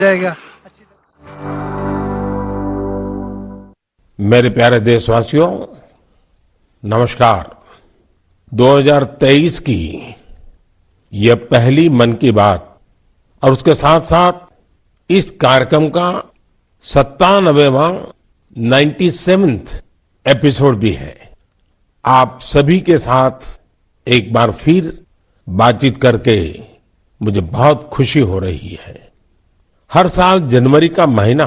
जाएगा। मेरे प्यारे देशवासियों, नमस्कार। 2023 की यह पहली मन की बात और उसके साथ साथ इस कार्यक्रम का 97वां 97th एपिसोड भी है। आप सभी के साथ एक बार फिर बातचीत करके मुझे बहुत खुशी हो रही है। हर साल जनवरी का महीना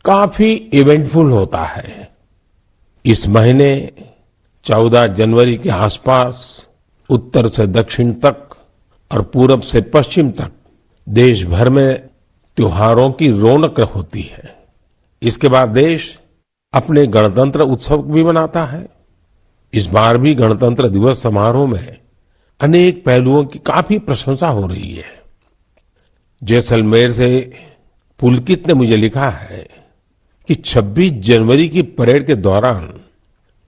काफी इवेंटफुल होता है। इस महीने 14 जनवरी के आसपास उत्तर से दक्षिण तक और पूरब से पश्चिम तक देश भर में त्योहारों की रौनक होती है। इसके बाद देश अपने गणतंत्र उत्सव भी मनाता है। इस बार भी गणतंत्र दिवस समारोह में अनेक पहलुओं की काफी प्रशंसा हो रही है। जैसलमेर से पुलकित ने मुझे लिखा है कि 26 जनवरी की परेड के दौरान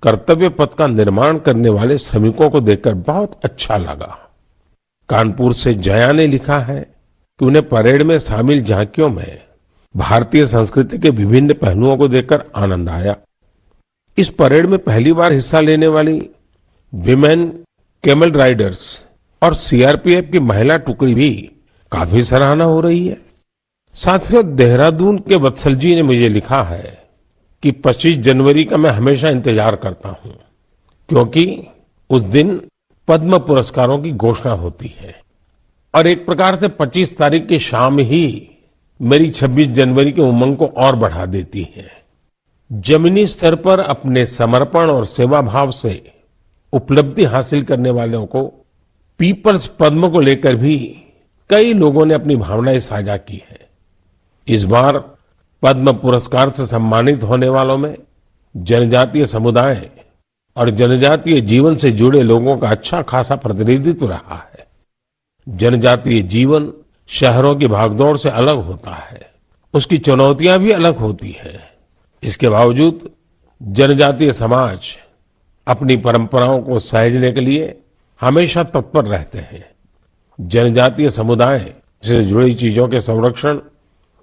कर्तव्य पथ का निर्माण करने वाले श्रमिकों को देखकर बहुत अच्छा लगा। कानपुर से जया ने लिखा है कि उन्हें परेड में शामिल झांकियों में भारतीय संस्कृति के विभिन्न पहलुओं को देखकर आनंद आया। इस परेड में पहली बार हिस्सा लेने वाली विमेन कैमल राइडर्स और सीआरपीएफ की महिला टुकड़ी भी काफी सराहना हो रही है। साथियों, देहरादून के वत्सल जी ने मुझे लिखा है कि 25 जनवरी का मैं हमेशा इंतजार करता हूं, क्योंकि उस दिन पद्म पुरस्कारों की घोषणा होती है और एक प्रकार से 25 तारीख की शाम ही मेरी 26 जनवरी के उमंग को और बढ़ा देती है। जमीनी स्तर पर अपने समर्पण और सेवा भाव से उपलब्धि हासिल करने वालों को पीपल्स पद्म को लेकर भी कई लोगों ने अपनी भावनाएं साझा की है। इस बार पद्म पुरस्कार से सम्मानित होने वालों में जनजातीय समुदाय और जनजातीय जीवन से जुड़े लोगों का अच्छा खासा प्रतिनिधित्व रहा है। जनजातीय जीवन शहरों की भागदौड़ से अलग होता है, उसकी चुनौतियां भी अलग होती है। इसके बावजूद जनजातीय समाज अपनी परंपराओं को सहेजने के लिए हमेशा तत्पर रहते हैं। जनजातीय समुदाय से जुड़ी चीजों के संरक्षण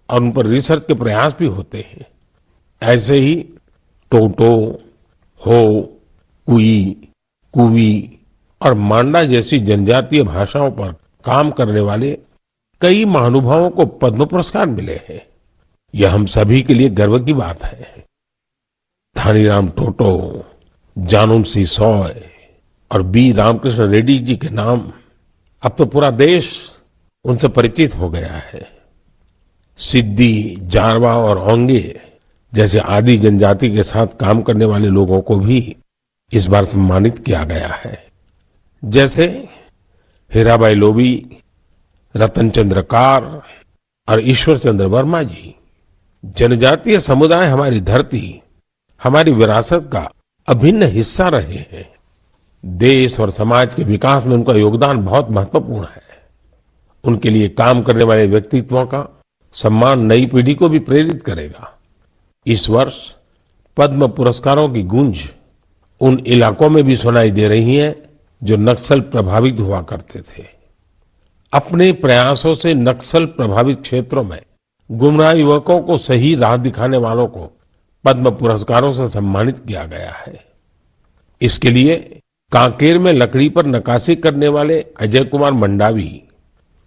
और उन पर रिसर्च के प्रयास भी होते हैं। ऐसे ही टोटो, हो, कुई, कुवी और मांडा जैसी जनजातीय भाषाओं पर काम करने वाले कई महानुभावों को पद्म पुरस्कार मिले हैं। यह हम सभी के लिए गर्व की बात है। धानीराम टोटो, जानूम सी सॉय और बी रामकृष्ण रेड्डी जी के नाम अब तो पूरा देश उनसे परिचित हो गया है। सिद्दी, जारवा और ओंगे जैसे आदि जनजाति के साथ काम करने वाले लोगों को भी इस बार सम्मानित किया गया है। जैसे हीराबाई लोबी, रतन चंद्र कार और ईश्वर चंद्र वर्मा जी। जनजातीय समुदाय हमारी धरती, हमारी विरासत का अभिन्न हिस्सा रहे हैं। देश और समाज के विकास में उनका योगदान बहुत महत्वपूर्ण है। उनके लिए काम करने वाले व्यक्तित्वों का सम्मान नई पीढ़ी को भी प्रेरित करेगा। इस वर्ष पद्म पुरस्कारों की गूंज उन इलाकों में भी सुनाई दे रही है जो नक्सल प्रभावित हुआ करते थे। अपने प्रयासों से नक्सल प्रभावित क्षेत्रों में गुमराह युवकों को सही राह दिखाने वालों को पद्म पुरस्कारों से सम्मानित किया गया है। इसके लिए कांकेर में लकड़ी पर नक्काशी करने वाले अजय कुमार मंडावी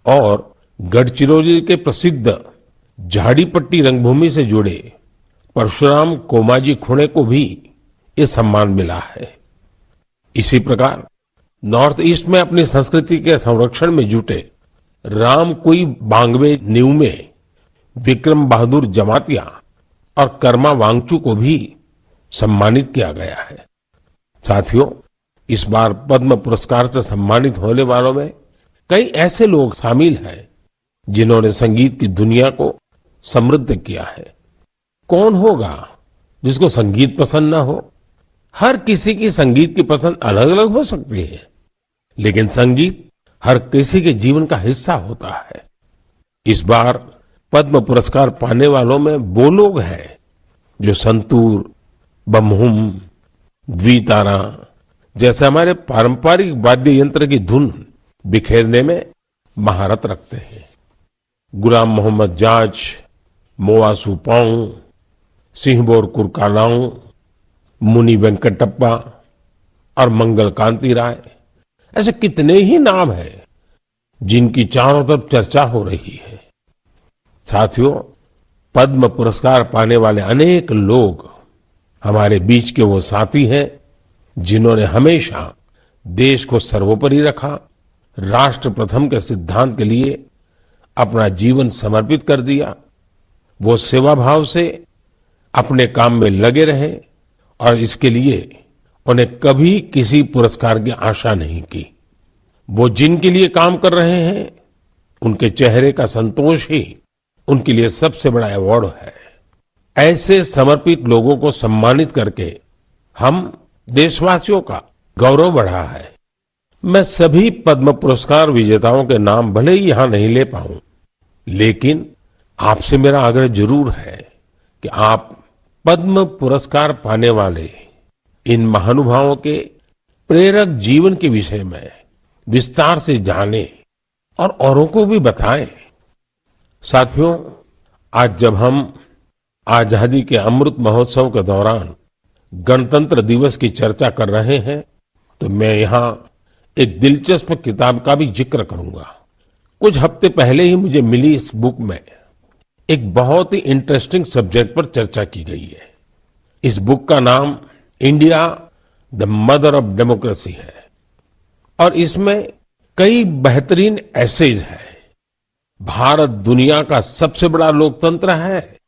और गढ़चिरौली के प्रसिद्ध झाड़ीपट्टी रंगभूमि से जुड़े परशुराम कोमाजी खुणे को भी ये सम्मान मिला है। इसी प्रकार नॉर्थ ईस्ट में अपनी संस्कृति के संरक्षण में जुटे राम कुई बांगवे न्यूमे, विक्रम बहादुर जमातिया और कर्मा वांगचू को भी सम्मानित किया गया है। साथियों, इस बार पद्म पुरस्कार से सम्मानित होने वालों में कई ऐसे लोग शामिल हैं जिन्होंने संगीत की दुनिया को समृद्ध किया है। कौन होगा जिसको संगीत पसंद ना हो? हर किसी की संगीत की पसंद अलग अलग हो सकती है, लेकिन संगीत हर किसी के जीवन का हिस्सा होता है। इस बार पद्म पुरस्कार पाने वालों में वो लोग हैं जो संतूर, बमहुम, द्वितारा जैसे हमारे पारंपरिक वाद्य यंत्र की धुन बिखेरने में महारत रखते हैं। गुलाम मोहम्मद जाज, मोआ सुपोंग, सिंहबोर कुरकालाऊ, मुनि वेंकटप्पा और मंगल कांति राय, ऐसे कितने ही नाम हैं जिनकी चारों तरफ चर्चा हो रही है। साथियों, पद्म पुरस्कार पाने वाले अनेक लोग हमारे बीच के वो साथी हैं जिन्होंने हमेशा देश को सर्वोपरि रखा, राष्ट्र प्रथम के सिद्धांत के लिए अपना जीवन समर्पित कर दिया। वो सेवा भाव से अपने काम में लगे रहे और इसके लिए उन्हें कभी किसी पुरस्कार की आशा नहीं की। वो जिनके लिए काम कर रहे हैं उनके चेहरे का संतोष ही उनके लिए सबसे बड़ा अवार्ड है। ऐसे समर्पित लोगों को सम्मानित करके हम देशवासियों का गौरव बढ़ा है। मैं सभी पद्म पुरस्कार विजेताओं के नाम भले ही यहां नहीं ले पाऊं, लेकिन आपसे मेरा आग्रह जरूर है कि आप पद्म पुरस्कार पाने वाले इन महानुभावों के प्रेरक जीवन के विषय में विस्तार से जानें और औरों को भी बताएं। साथियों, आज जब हम आजादी के अमृत महोत्सव के दौरान गणतंत्र दिवस की चर्चा कर रहे हैं, तो मैं यहां एक दिलचस्प किताब का भी जिक्र करूंगा। कुछ हफ्ते पहले ही मुझे मिली इस बुक में एक बहुत ही इंटरेस्टिंग सब्जेक्ट पर चर्चा की गई है। इस बुक का नाम India the mother of democracy है और इसमें कई बेहतरीन एसेज है। भारत दुनिया का सबसे बड़ा लोकतंत्र है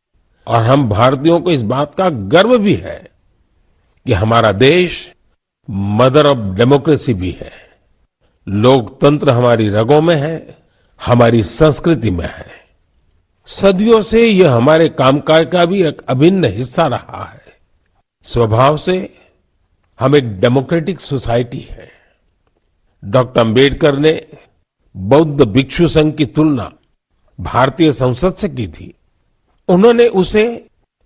और हम भारतीयों को इस बात का गर्व भी है कि हमारा देश मदर ऑफ डेमोक्रेसी भी है। लोकतंत्र हमारी रगों में है, हमारी संस्कृति में है। सदियों से यह हमारे कामकाज का भी एक अभिन्न हिस्सा रहा है। स्वभाव से हम एक डेमोक्रेटिक सोसाइटी है। डॉक्टर अंबेडकर ने बौद्ध भिक्षु संघ की तुलना भारतीय संसद से की थी। उन्होंने उसे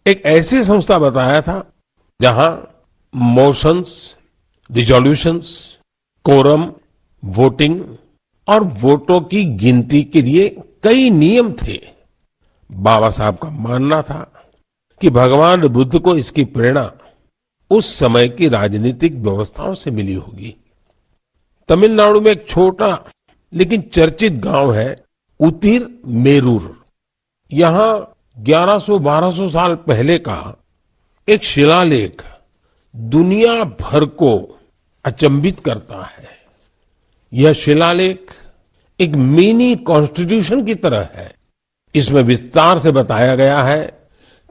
एक ऐसी संस्था बताया था जहां मोशंस, रिजोल्यूशंस, कोरम, वोटिंग और वोटों की गिनती के लिए कई नियम थे। बाबा साहब का मानना था कि भगवान बुद्ध को इसकी प्रेरणा उस समय की राजनीतिक व्यवस्थाओं से मिली होगी। तमिलनाडु में एक छोटा लेकिन चर्चित गांव है उतिर मेरूर। यहां 1100-1200 साल पहले का एक शिलालेख दुनिया भर को अचंभित करता है। यह शिलालेख एक मिनी कॉन्स्टिट्यूशन की तरह है। इसमें विस्तार से बताया गया है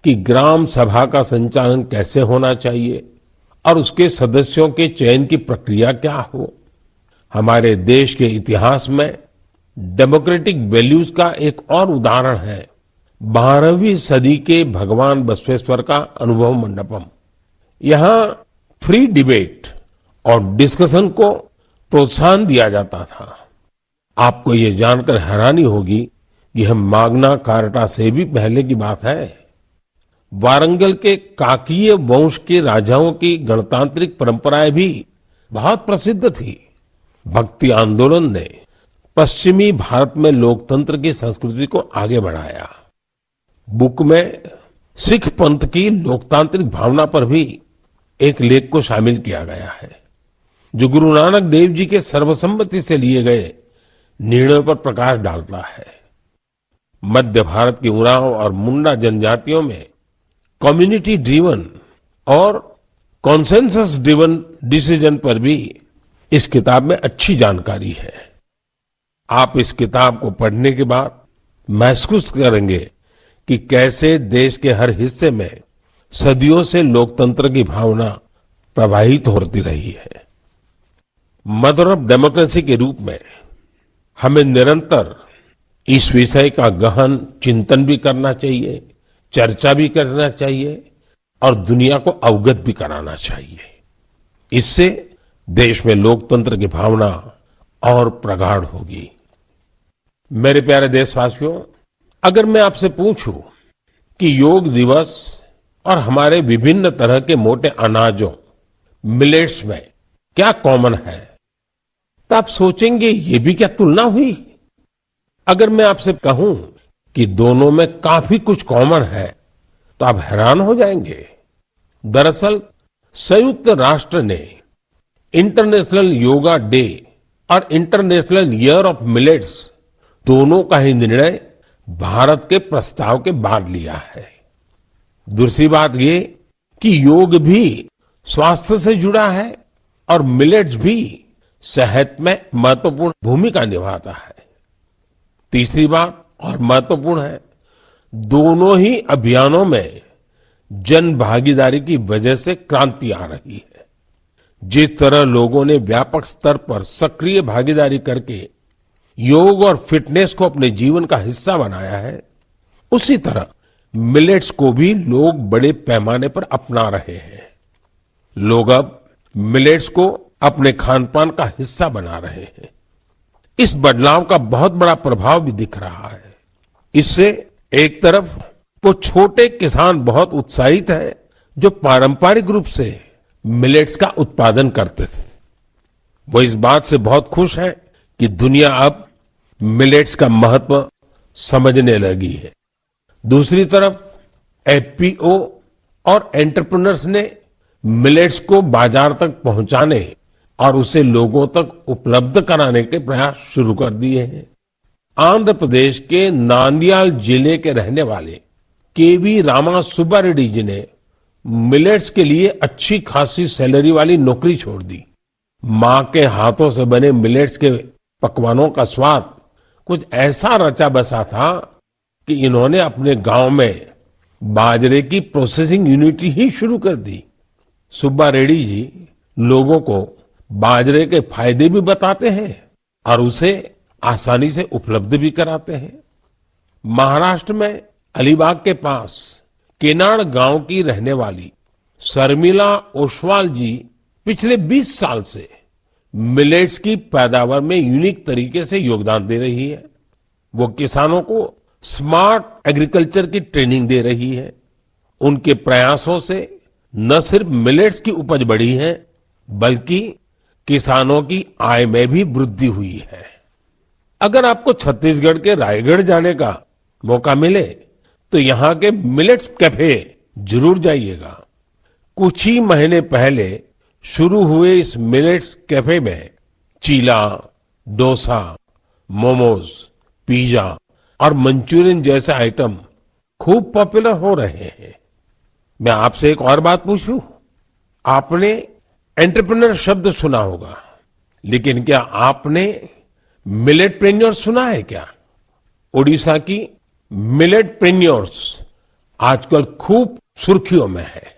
कि ग्राम सभा का संचालन कैसे होना चाहिए और उसके सदस्यों के चयन की प्रक्रिया क्या हो। हमारे देश के इतिहास में डेमोक्रेटिक वैल्यूज का एक और उदाहरण है 12वीं सदी के भगवान बसवेश्वर का अनुभव मंडपम। यहां फ्री डिबेट और डिस्कशन को प्रोत्साहन दिया जाता था। आपको ये जानकर हैरानी होगी कि यह माग्ना कार्टा से भी पहले की बात है। वारंगल के काकीय वंश के राजाओं की गणतांत्रिक परंपराएं भी बहुत प्रसिद्ध थी। भक्ति आंदोलन ने पश्चिमी भारत में लोकतंत्र की संस्कृति को आगे बढ़ाया। बुक में सिख पंथ की लोकतांत्रिक भावना पर भी एक लेख को शामिल किया गया है, जो गुरु नानक देव जी के सर्वसम्मति से लिए गए निर्णयों पर प्रकाश डालता है। मध्य भारत की उरांव और मुंडा जनजातियों में कम्युनिटी ड्रिवन और कॉन्सेंसस ड्रिवन डिसीजन पर भी इस किताब में अच्छी जानकारी है। आप इस किताब को पढ़ने के बाद महसूस करेंगे कि कैसे देश के हर हिस्से में सदियों से लोकतंत्र की भावना प्रवाहित होती रही है। मदर ऑफ डेमोक्रेसी के रूप में हमें निरंतर इस विषय का गहन चिंतन भी करना चाहिए, चर्चा भी करना चाहिए और दुनिया को अवगत भी कराना चाहिए। इससे देश में लोकतंत्र की भावना और प्रगाढ़ होगी। मेरे प्यारे देशवासियों, अगर मैं आपसे पूछूं कि योग दिवस और हमारे विभिन्न तरह के मोटे अनाजों मिलेट्स में क्या कॉमन है, तो आप सोचेंगे ये भी क्या तुलना हुई। अगर मैं आपसे कहूं कि दोनों में काफी कुछ कॉमन है तो आप हैरान हो जाएंगे। दरअसल संयुक्त राष्ट्र ने इंटरनेशनल योगा डे और इंटरनेशनल ईयर ऑफ मिलेट्स दोनों का ही निर्णय भारत के प्रस्ताव के बाद लिया है। दूसरी बात ये कि योग भी स्वास्थ्य से जुड़ा है और मिलेट्स भी सेहत में महत्वपूर्ण भूमिका निभाता है। तीसरी बात और महत्वपूर्ण है, दोनों ही अभियानों में जन भागीदारी की वजह से क्रांति आ रही है। जिस तरह लोगों ने व्यापक स्तर पर सक्रिय भागीदारी करके योग और फिटनेस को अपने जीवन का हिस्सा बनाया है, उसी तरह मिलेट्स को भी लोग बड़े पैमाने पर अपना रहे हैं। लोग अब मिलेट्स को अपने खान पान का हिस्सा बना रहे हैं। इस बदलाव का बहुत बड़ा प्रभाव भी दिख रहा है। इससे एक तरफ वो छोटे किसान बहुत उत्साहित है जो पारंपरिक रूप से मिलेट्स का उत्पादन करते थे। वो इस बात से बहुत खुश है कि दुनिया अब मिलेट्स का महत्व समझने लगी है। दूसरी तरफ एफपीओ और एंटरप्रेन्योर्स ने मिलेट्स को बाजार तक पहुंचाने और उसे लोगों तक उपलब्ध कराने के प्रयास शुरू कर दिए हैं। आंध्र प्रदेश के नांदयाल जिले के रहने वाले केवी रामा सुब्बा रेड्डी जी ने मिलेट्स के लिए अच्छी खासी सैलरी वाली नौकरी छोड़ दी। मां के हाथों से बने मिलेट्स के पकवानों का स्वाद कुछ ऐसा रचा बसा था कि इन्होंने अपने गांव में बाजरे की प्रोसेसिंग यूनिट ही शुरू कर दी। सुब्बा रेड्डी जी लोगों को बाजरे के फायदे भी बताते हैं और उसे आसानी से उपलब्ध भी कराते हैं। महाराष्ट्र में अलीबाग के पास केनाड गांव की रहने वाली शर्मिला ओसवाल जी पिछले 20 साल से मिलेट्स की पैदावार में यूनिक तरीके से योगदान दे रही है। वो किसानों को स्मार्ट एग्रीकल्चर की ट्रेनिंग दे रही है। उनके प्रयासों से न सिर्फ मिलेट्स की उपज बढ़ी है, बल्कि किसानों की आय में भी वृद्धि हुई है। अगर आपको छत्तीसगढ़ के रायगढ़ जाने का मौका मिले तो यहाँ के मिलेट्स कैफे जरूर जाइएगा। कुछ ही महीने पहले शुरू हुए इस मिलेट्स कैफे में चीला, डोसा, मोमोज, पिज्जा और मंचूरियन जैसे आइटम खूब पॉपुलर हो रहे हैं। मैं आपसे एक और बात पूछूं, आपने एंटरप्रेन्योर शब्द सुना होगा, लेकिन क्या आपने मिलेटप्रेन्योर सुना है क्या? ओडिशा की मिलेटप्रेन्योर्स आजकल खूब सुर्खियों में है।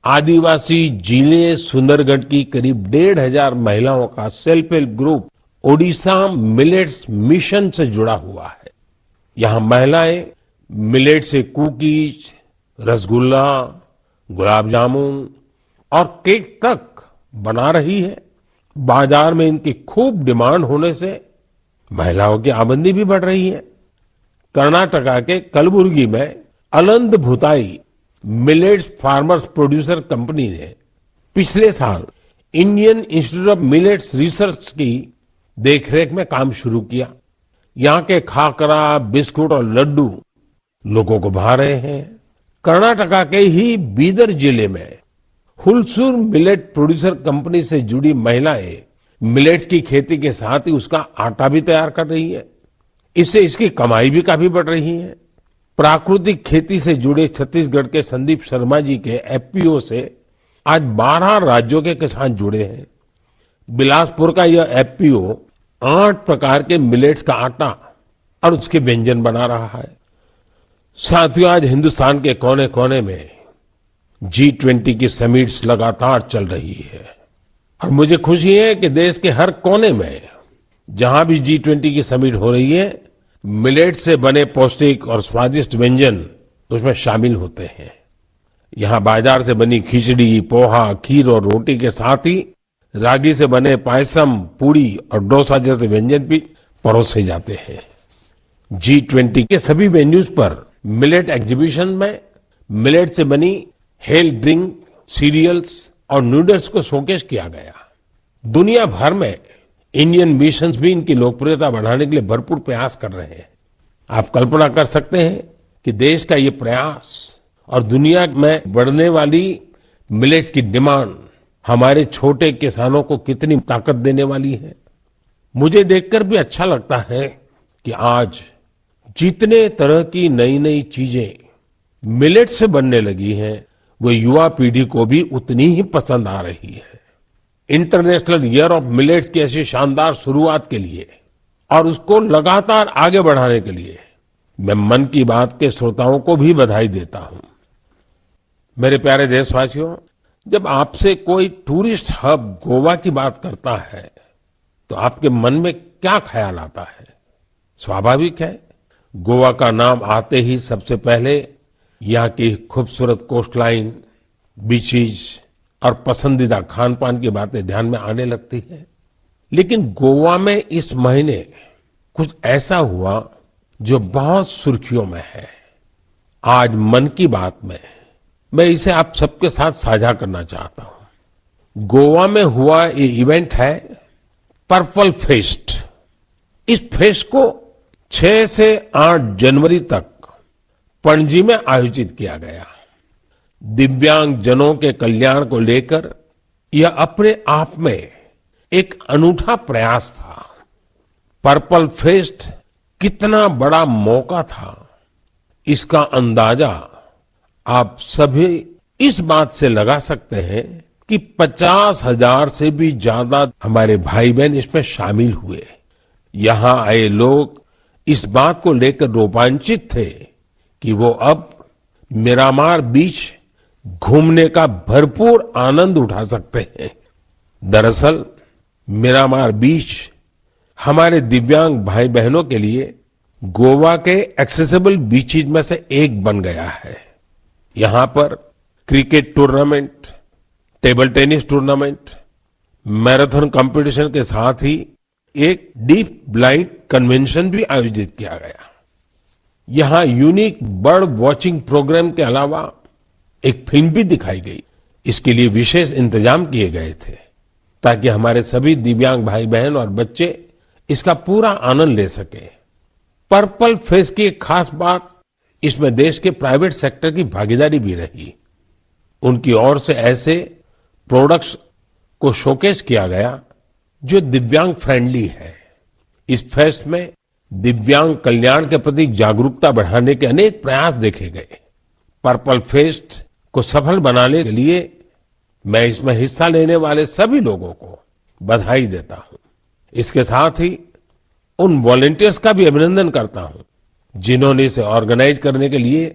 आदिवासी जिले सुंदरगढ़ की करीब 1,500 महिलाओं का self help group Odisha millets mission से जुड़ा हुआ है। यहाँ महिलाएं मिलेट से कुकीज, रसगुल्ला, गुलाब जामुन और केक तक बना रही है। बाजार में इनकी खूब डिमांड होने से महिलाओं की आमदनी भी बढ़ रही है। कर्नाटका के कलबुर्गी में Aland Bhutai millets farmers producer company ने पिछले साल Indian institute of millets research की देखरेख में काम शुरू किया। यहाँ के खाकरा, बिस्कुट और लड्डू लोगों को भा रहे हैं। कर्नाटका के ही बीदर जिले में हुलसूर मिलेट प्रोड्यूसर कंपनी से जुड़ी महिलाएं मिलेट्स की खेती के साथ ही उसका आटा भी तैयार कर रही है। इससे इसकी कमाई भी काफी बढ़ रही है। प्राकृतिक खेती से जुड़े छत्तीसगढ़ के संदीप शर्मा जी के एफपीओ से आज 12 राज्यों के किसान जुड़े हैं। बिलासपुर का यह एफपीओ 8 प्रकार के मिलेट्स का आटा और उसके व्यंजन बना रहा है। साथियों, आज हिंदुस्तान के कोने कोने में G20 की समिट्स लगातार चल रही है और मुझे खुशी है कि देश के हर कोने में जहां भी G20 की समिट हो रही है, मिलेट से बने पौष्टिक और स्वादिष्ट व्यंजन उसमें शामिल होते हैं। यहाँ बाजार से बनी खिचड़ी, पोहा, खीर और रोटी के साथ ही रागी से बने पायसम, पूड़ी और डोसा जैसे व्यंजन भी परोसे जाते हैं। G20 के सभी वेन्यूज पर मिलेट एग्जीबिशन में मिलेट से बनी हेल्थ ड्रिंक, सीरियल्स और नूडल्स को शोकेस किया गया। दुनिया भर में इंडियन मिशंस भी इनकी लोकप्रियता बढ़ाने के लिए भरपूर प्रयास कर रहे हैं। आप कल्पना कर सकते हैं कि देश का ये प्रयास और दुनिया में बढ़ने वाली मिलेट्स की डिमांड हमारे छोटे किसानों को कितनी ताकत देने वाली है। मुझे देखकर भी अच्छा लगता है कि आज जितने तरह की नई नई चीजें मिलेट से बनने लगी हैं, वो युवा पीढ़ी को भी उतनी ही पसंद आ रही है। इंटरनेशनल ईयर ऑफ मिलेट्स की ऐसी शानदार शुरुआत के लिए और उसको लगातार आगे बढ़ाने के लिए मैं मन की बात के श्रोताओं को भी बधाई देता हूं। मेरे प्यारे देशवासियों, जब आपसे कोई टूरिस्ट हब गोवा की बात करता है तो आपके मन में क्या ख्याल आता है? स्वाभाविक है, गोवा का नाम आते ही सबसे पहले यहाँ की खूबसूरत कोस्टलाइन, बीचेस और पसंदीदा खान पान की बातें ध्यान में आने लगती है। लेकिन गोवा में इस महीने कुछ ऐसा हुआ जो बहुत सुर्खियों में है। आज मन की बात में मैं इसे आप सबके साथ साझा करना चाहता हूं। गोवा में हुआ ये इवेंट है पर्पल फेस्ट। इस फेस्ट को 6 से 8 जनवरी तक पणजी में आयोजित किया गया। दिव्यांग जनों के कल्याण को लेकर यह अपने आप में एक अनूठा प्रयास था। पर्पल फेस्ट कितना बड़ा मौका था, इसका अंदाजा आप सभी इस बात से लगा सकते हैं कि 50,000 से भी ज्यादा हमारे भाई बहन इसमें शामिल हुए। यहां आए लोग इस बात को लेकर रोमांचित थे कि वो अब मिरामार बीच घूमने का भरपूर आनंद उठा सकते हैं। दरअसल मिरामार बीच हमारे दिव्यांग भाई बहनों के लिए गोवा के एक्सेसिबल बीचेज में से एक बन गया है। यहां पर cricket tournament, table tennis tournament, marathon competition के साथ ही एक डीप ब्लाइंड कन्वेंशन भी आयोजित किया गया। यहां यूनिक बर्ड वॉचिंग प्रोग्राम के अलावा एक फिल्म भी दिखाई गई। इसके लिए विशेष इंतजाम किए गए थे ताकि हमारे सभी दिव्यांग भाई बहन और बच्चे इसका पूरा आनंद ले सके। पर्पल फेस्ट की एक खास बात इसमें देश के प्राइवेट सेक्टर की भागीदारी भी रही। उनकी ओर से ऐसे प्रोडक्ट्स को शोकेस किया गया जो दिव्यांग फ्रेंडली है। इस फेस्ट में दिव्यांग कल्याण के प्रति जागरूकता बढ़ाने के अनेक प्रयास देखे गए। पर्पल फेस्ट को सफल बनाने के लिए मैं इसमें हिस्सा लेने वाले सभी लोगों को बधाई देता हूं। इसके साथ ही उन वॉलंटियर्स का भी अभिनंदन करता हूं जिन्होंने इसे ऑर्गेनाइज करने के लिए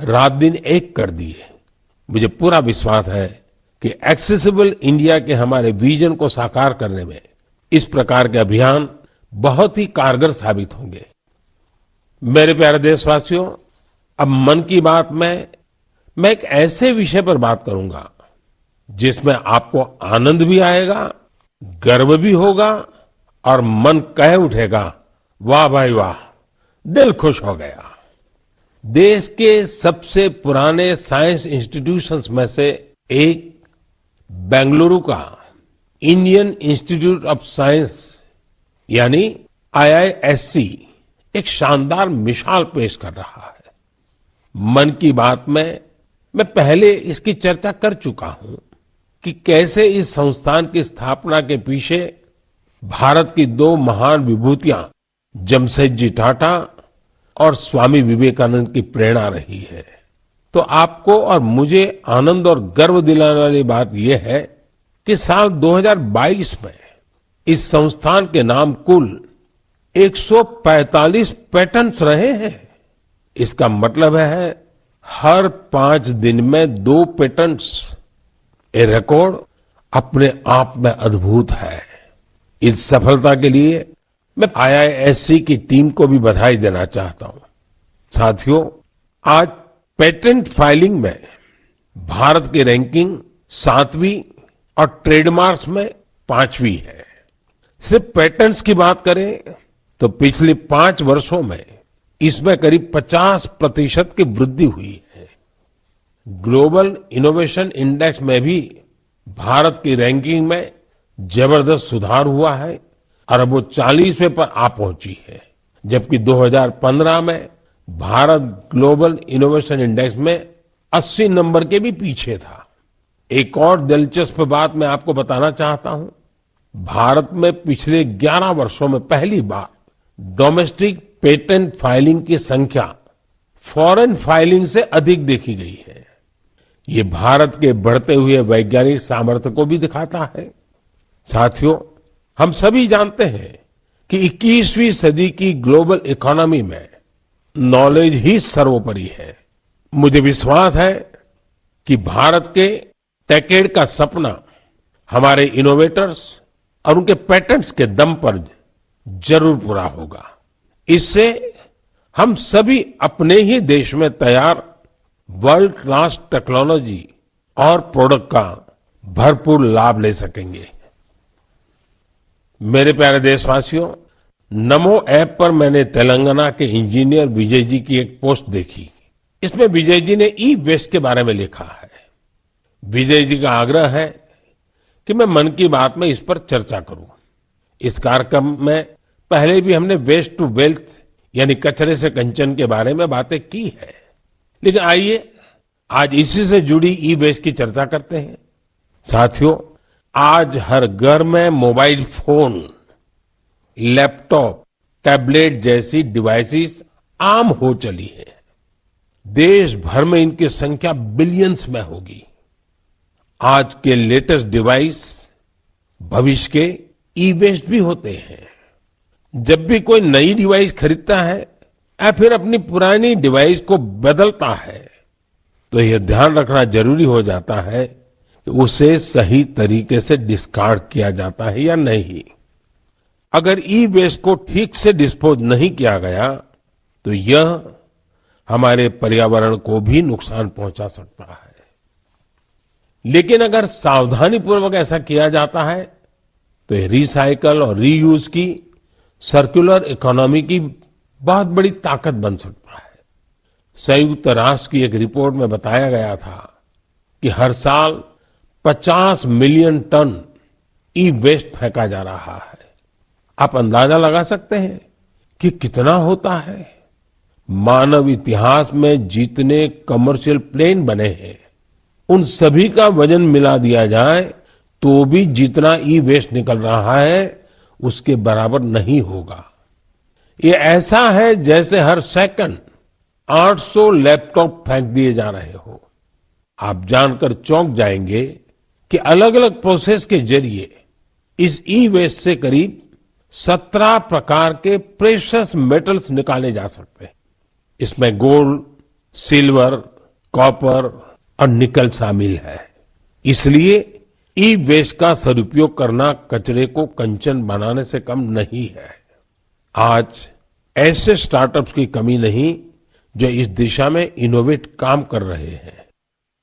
रात दिन एक कर दिए। मुझे पूरा विश्वास है कि एक्सेसिबल इंडिया के हमारे विजन को साकार करने में इस प्रकार के अभियान बहुत ही कारगर साबित होंगे। मेरे प्यारे देशवासियों, अब मन की बात में मैं एक ऐसे विषय पर बात करूंगा जिसमें आपको आनंद भी आएगा, गर्व भी होगा और मन कह उठेगा, वाह भाई वाह, दिल खुश हो गया। देश के सबसे पुराने साइंस इंस्टीट्यूशंस में से एक बेंगलुरु का इंडियन इंस्टीट्यूट ऑफ साइंस यानी IISc एक शानदार मिसाल पेश कर रहा है। मन की बात में मैं पहले इसकी चर्चा कर चुका हूं कि कैसे इस संस्थान की स्थापना के पीछे भारत की 2 महान विभूतियां जमशेदजी टाटा और स्वामी विवेकानंद की प्रेरणा रही है। तो आपको और मुझे आनंद और गर्व दिलाने वाली बात यह है कि साल 2022 में इस संस्थान के नाम कुल 145 पेटेंट्स रहे हैं। इसका मतलब है हर 5 दिन में 2 पेटेंट्स। ये रिकॉर्ड अपने आप में अद्भुत है। इस सफलता के लिए मैं IISc की टीम को भी बधाई देना चाहता हूं। साथियों, आज पेटेंट फाइलिंग में भारत की रैंकिंग 7वीं और ट्रेडमार्क्स में 5वीं है। सिर्फ पेटेंट्स की बात करें तो पिछले 5 वर्षों में इसमें करीब 50% की वृद्धि हुई है। ग्लोबल इनोवेशन इंडेक्स में भी भारत की रैंकिंग में जबरदस्त सुधार हुआ है और अब वो 40वें पर आ पहुंची है, जबकि 2015 में भारत ग्लोबल इनोवेशन इंडेक्स में 80 नंबर के भी पीछे था। एक और दिलचस्प बात मैं आपको बताना चाहता हूं। भारत में पिछले 11 वर्षों में पहली बार डोमेस्टिक पेटेंट फाइलिंग की संख्या फॉरेन फाइलिंग से अधिक देखी गई है। ये भारत के बढ़ते हुए वैज्ञानिक सामर्थ्य को भी दिखाता है। साथियों, हम सभी जानते हैं कि 21वीं सदी की ग्लोबल इकोनॉमी में नॉलेज ही सर्वोपरि है। मुझे विश्वास है कि भारत के टेकेड का सपना हमारे इनोवेटर्स और उनके पेटेंट्स के दम पर जरूर पूरा होगा। इससे हम सभी अपने ही देश में तैयार वर्ल्ड क्लास टेक्नोलॉजी और प्रोडक्ट का भरपूर लाभ ले सकेंगे। मेरे प्यारे देशवासियों, नमो ऐप पर मैंने तेलंगाना के इंजीनियर विजय जी की एक पोस्ट देखी। इसमें विजय जी ने ई वेस्ट के बारे में लिखा है। विजय जी का आग्रह है कि मैं मन की बात में इस पर चर्चा करूं। इस कार्यक्रम में पहले भी हमने वेस्ट टू वेल्थ यानी कचरे से कंचन के बारे में बातें की है, लेकिन आइए आज इसी से जुड़ी ई वेस्ट की चर्चा करते हैं। साथियों, आज हर घर में मोबाइल फोन, लैपटॉप, टैबलेट जैसी डिवाइसेस आम हो चली है। देश भर में इनकी संख्या बिलियंस में होगी। आज के लेटेस्ट डिवाइस भविष्य के ई वेस्ट भी होते हैं। जब भी कोई नई डिवाइस खरीदता है या फिर अपनी पुरानी डिवाइस को बदलता है, तो यह ध्यान रखना जरूरी हो जाता है कि उसे सही तरीके से डिस्कार्ड किया जाता है या नहीं। अगर ई वेस्ट को ठीक से डिस्पोज नहीं किया गया तो यह हमारे पर्यावरण को भी नुकसान पहुंचा सकता है। लेकिन अगर सावधानी पूर्वक ऐसा किया जाता है तो यह रिसाइकल और रीयूज की सर्कुलर इकोनॉमी की बहुत बड़ी ताकत बन सकता है। संयुक्त राष्ट्र की एक रिपोर्ट में बताया गया था कि हर साल 50 मिलियन टन ई वेस्ट फेंका जा रहा है। आप अंदाजा लगा सकते हैं कि कितना होता है। मानव इतिहास में जितने कमर्शियल प्लेन बने हैं, उन सभी का वजन मिला दिया जाए तो भी जितना ई वेस्ट निकल रहा है उसके बराबर नहीं होगा। ये ऐसा है जैसे हर सेकंड 800 लैपटॉप फेंक दिए जा रहे हो। आप जानकर चौंक जाएंगे कि अलग अलग प्रोसेस के जरिए इस ई वेस्ट से करीब 17 प्रकार के प्रेशियस मेटल्स निकाले जा सकते हैं। इसमें गोल्ड, सिल्वर, कॉपर और निकल शामिल है। इसलिए ई वेस्ट का सदुपयोग करना कचरे को कंचन बनाने से कम नहीं है। आज ऐसे स्टार्टअप्स की कमी नहीं जो इस दिशा में इनोवेट काम कर रहे हैं।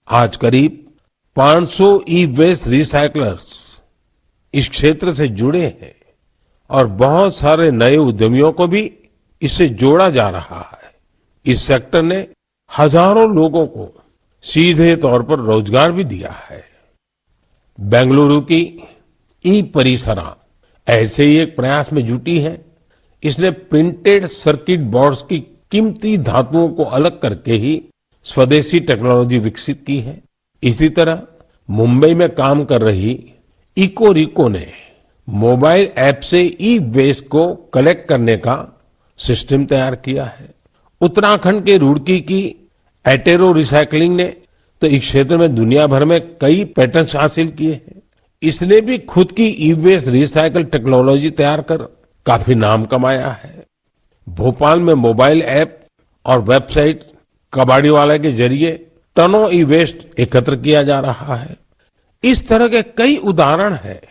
आज करीब 500 ई वेस्ट रिसाइकलर्स इस क्षेत्र से जुड़े हैं और बहुत सारे नए उद्यमियों को भी इससे जोड़ा जा रहा है। इस सेक्टर ने हजारों लोगों को सीधे तौर पर रोजगार भी दिया है। बेंगलुरु की ई परिसरा ऐसे ही एक प्रयास में जुटी है। इसने प्रिंटेड सर्किट बोर्ड्स की कीमती धातुओं को अलग करके ही स्वदेशी टेक्नोलॉजी विकसित की है। इसी तरह मुंबई में काम कर रही इकोरिको ने मोबाइल ऐप से ई वेस्ट को कलेक्ट करने का सिस्टम तैयार किया है। उत्तराखंड के रुड़की की एटेरो रिसाइकलिंग ने तो इस क्षेत्र में दुनिया भर में कई पेटेंट्स हासिल किए हैं। इसने भी खुद की ई वेस्ट रिसाइकल टेक्नोलॉजी तैयार कर काफी नाम कमाया है। भोपाल में मोबाइल ऐप और वेबसाइट कबाड़ीवाला के जरिए टनों ई वेस्ट एकत्र किया जा रहा है। इस तरह के कई उदाहरण हैं।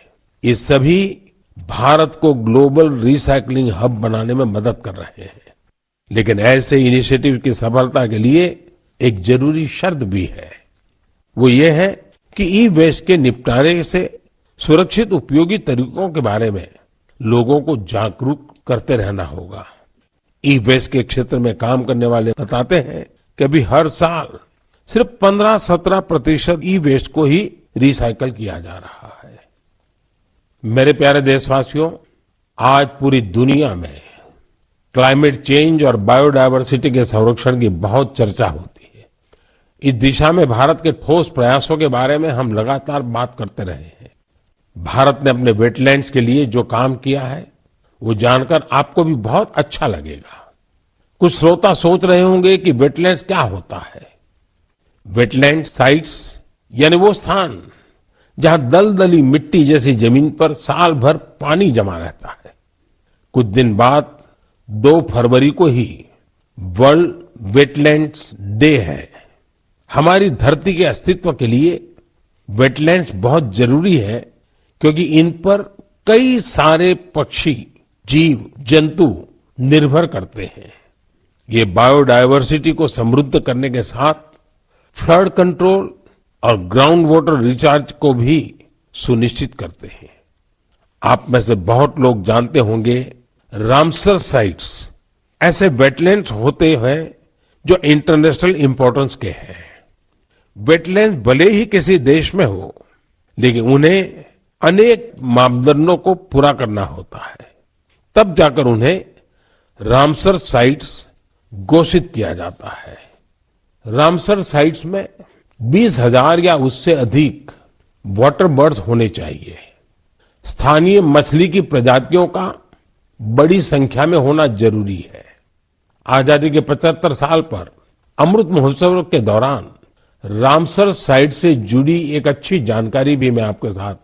ये सभी भारत को ग्लोबल रिसाइकलिंग हब बनाने में मदद कर रहे हैं। लेकिन ऐसे इनिशिएटिव की सफलता के लिए एक जरूरी शर्त भी है। वो ये है कि ई वेस्ट के निपटारे से सुरक्षित उपयोगी तरीकों के बारे में लोगों को जागरूक करते रहना होगा। ई वेस्ट के क्षेत्र में काम करने वाले बताते हैं कि अभी हर साल सिर्फ 15-17% ई वेस्ट को ही रिसाइकल किया जा रहा है। मेरे प्यारे देशवासियों, आज पूरी दुनिया में क्लाइमेट चेंज और बायोडायवर्सिटी के संरक्षण की बहुत चर्चा होती है। इस दिशा में भारत के ठोस प्रयासों के बारे में हम लगातार बात करते रहे हैं। भारत ने अपने वेटलैंड्स के लिए जो काम किया है वो जानकर आपको भी बहुत अच्छा लगेगा। कुछ श्रोता सोच रहे होंगे कि वेटलैंड्स क्या होता है। वेटलैंड साइट्स यानी वो स्थान जहां दलदली मिट्टी जैसी जमीन पर साल भर पानी जमा रहता है। कुछ दिन बाद 2 फरवरी को ही वर्ल्ड वेटलैंड्स डे है। हमारी धरती के अस्तित्व के लिए वेटलैंड्स बहुत जरूरी है, क्योंकि इन पर कई सारे पक्षी, जीव, जंतु निर्भर करते हैं। ये बायोडायवर्सिटी को समृद्ध करने के साथ फ्लड कंट्रोल और ग्राउंड वाटर रिचार्ज को भी सुनिश्चित करते हैं। आप में से बहुत लोग जानते होंगे रामसर साइट्स ऐसे वेटलैंड्स होते हैं जो इंटरनेशनल इंपॉर्टेंस के हैं। वेटलैंड्स भले ही किसी देश में हो, लेकिन उन्हें अनेक मापदंडों को पूरा करना होता है, तब जाकर उन्हें रामसर साइट्स घोषित किया जाता है। रामसर साइट्स में 20,000 या उससे अधिक वाटर बर्ड्स होने चाहिए। स्थानीय मछली की प्रजातियों का बड़ी संख्या में होना जरूरी है। आजादी के 75 साल पर अमृत महोत्सव के दौरान रामसर साइट से जुड़ी एक अच्छी जानकारी भी मैं आपके साथ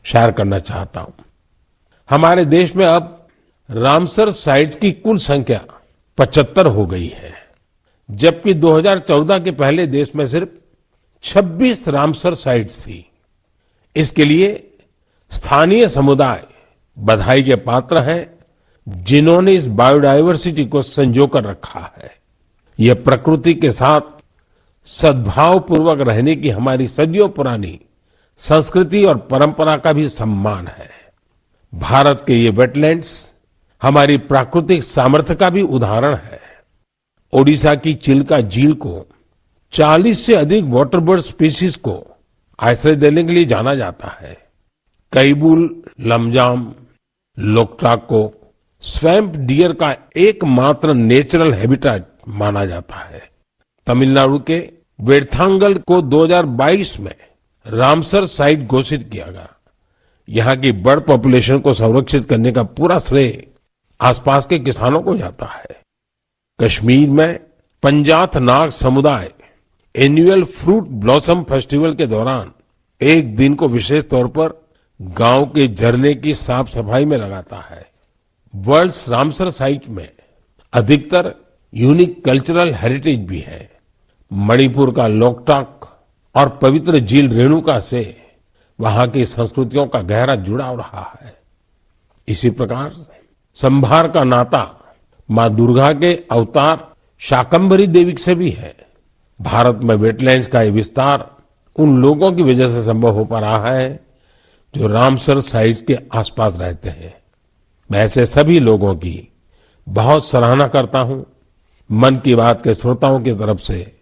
शेयर करना चाहता हूं। हमारे देश में अब रामसर साइट्स की कुल संख्या 75 हो गई है, जबकि 2014 के पहले देश में सिर्फ 26 रामसर साइट्स थी। इसके लिए स्थानीय समुदाय बधाई के पात्र हैं, जिन्होंने इस बायोडायवर्सिटी को संजोकर रखा है। यह प्रकृति के साथ सद्भाव पूर्वक रहने की हमारी सदियों पुरानी संस्कृति और परंपरा का भी सम्मान है। भारत के ये वेटलैंड्स हमारी प्राकृतिक सामर्थ्य का भी उदाहरण है। ओडिशा की चिल्का झील को 40 से अधिक वाटर बर्ड स्पीशीज को आश्रय देने के लिए जाना जाता है। कैबुल लमजाम लोकटाक को स्वैम्प डियर का एकमात्र नेचुरल हैबिटेट माना जाता है। तमिलनाडु के वेर्थांगल को 2022 में रामसर साइट घोषित किया गया। यहाँ की बर्ड पॉपुलेशन को संरक्षित करने का पूरा श्रेय आसपास के किसानों को जाता है। कश्मीर में पंजाथ नाग समुदाय एनुअल फ्रूट ब्लॉसम फेस्टिवल के दौरान एक दिन को विशेष तौर पर गांव के झरने की साफ सफाई में लगाता है। वर्ल्ड रामसर साइट में अधिकतर यूनिक कल्चरल हेरिटेज भी है। मणिपुर का लोकटाक और पवित्र झील रेणुका से वहां की संस्कृतियों का गहरा जुड़ाव रहा है। इसी प्रकार संभार का नाता मां दुर्गा के अवतार शाकंभरी देवी से भी है। भारत में वेटलैंड्स का ये विस्तार उन लोगों की वजह से संभव हो पा रहा है जो रामसर साइट्स के आसपास रहते हैं। मैं ऐसे सभी लोगों की बहुत सराहना करता हूं। मन की बात के श्रोताओं की तरफ से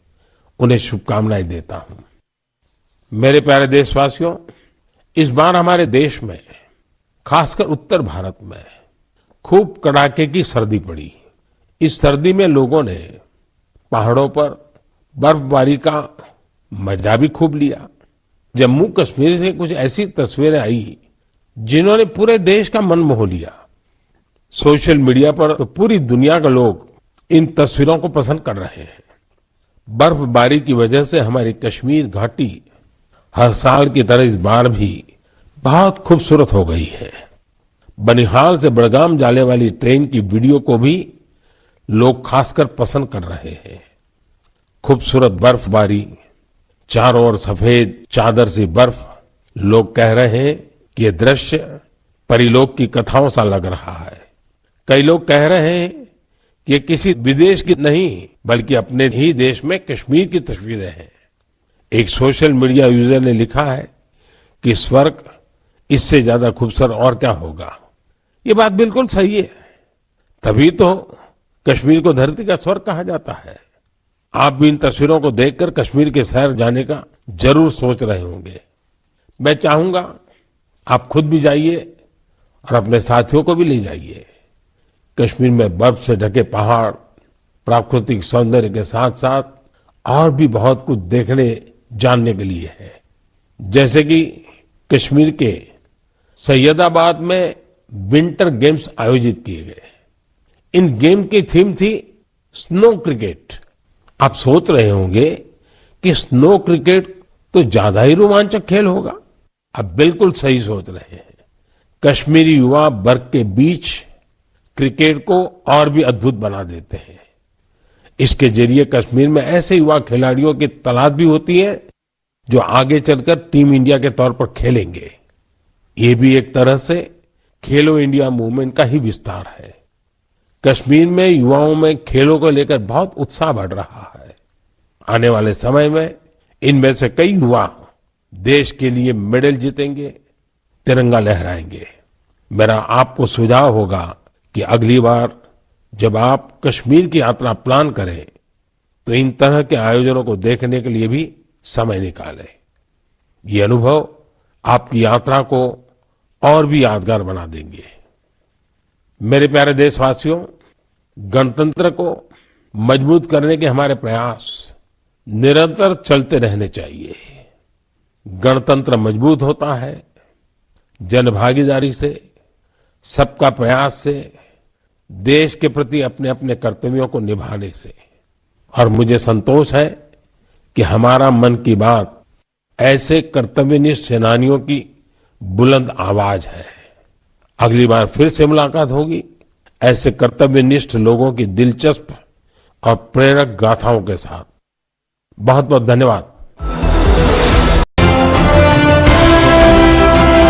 उन्हें शुभकामनाएं देता हूं। मेरे प्यारे देशवासियों, इस बार हमारे देश में, खासकर उत्तर भारत में खूब कड़ाके की सर्दी पड़ी। इस सर्दी में लोगों ने पहाड़ों पर बर्फबारी का मजा भी खूब लिया। जम्मू कश्मीर से कुछ ऐसी तस्वीरें आई जिन्होंने पूरे देश का मन मोह लिया। सोशल मीडिया पर तो पूरी दुनिया के लोग इन तस्वीरों को पसंद कर रहे हैं। बर्फबारी की वजह से हमारी कश्मीर घाटी हर साल की तरह इस बार भी बहुत खूबसूरत हो गई है। बनिहाल से बड़गाम जाने वाली ट्रेन की वीडियो को भी लोग खासकर पसंद कर रहे हैं। खूबसूरत बर्फबारी, चारों ओर सफेद चादर सी बर्फ। लोग कह रहे हैं कि यह दृश्य परिलोक की कथाओं सा लग रहा है। कई लोग कह रहे हैं कि ये किसी विदेश की नहीं बल्कि अपने ही देश में कश्मीर की तस्वीरें हैं। एक सोशल मीडिया यूजर ने लिखा है कि स्वर्ग इससे ज्यादा खूबसूरत और क्या होगा। ये बात बिल्कुल सही है, तभी तो कश्मीर को धरती का स्वर्ग कहा जाता है। आप भी इन तस्वीरों को देखकर कश्मीर के शहर जाने का जरूर सोच रहे होंगे। मैं चाहूंगा आप खुद भी जाइए और अपने साथियों को भी ले जाइए। कश्मीर में बर्फ से ढके पहाड़, प्राकृतिक सौंदर्य के साथ साथ और भी बहुत कुछ देखने जानने के लिए है। जैसे कि कश्मीर के सैयदाबाद में विंटर गेम्स आयोजित किए गए। इन गेम की थीम थी स्नो क्रिकेट। आप सोच रहे होंगे कि स्नो क्रिकेट तो ज्यादा ही रोमांचक खेल होगा। आप बिल्कुल सही सोच रहे हैं। कश्मीरी युवा बर्फ के बीच क्रिकेट को और भी अद्भुत बना देते हैं। इसके जरिए कश्मीर में ऐसे युवा खिलाड़ियों की तलाश भी होती है जो आगे चलकर टीम इंडिया के तौर पर खेलेंगे। ये भी एक तरह से खेलो इंडिया मूवमेंट का ही विस्तार है। कश्मीर में युवाओं में खेलों को लेकर बहुत उत्साह बढ़ रहा है। आने वाले समय में इनमें से कई युवा देश के लिए मेडल जीतेंगे, तिरंगा लहराएंगे। मेरा आपको सुझाव होगा कि अगली बार जब आप कश्मीर की यात्रा प्लान करें तो इन तरह के आयोजनों को देखने के लिए भी समय निकालें। ये अनुभव आपकी यात्रा को और भी यादगार बना देंगे। मेरे प्यारे देशवासियों, गणतंत्र को मजबूत करने के हमारे प्रयास निरंतर चलते रहने चाहिए। गणतंत्र मजबूत होता है जनभागीदारी से, सबका प्रयास से, देश के प्रति अपने अपने कर्तव्यों को निभाने से। और मुझे संतोष है कि हमारा मन की बात ऐसे कर्तव्यनिष्ठ सेनानियों की बुलंद आवाज है। अगली बार फिर से मुलाकात होगी ऐसे कर्तव्यनिष्ठ लोगों की दिलचस्प और प्रेरक गाथाओं के साथ। बहुत बहुत धन्यवाद।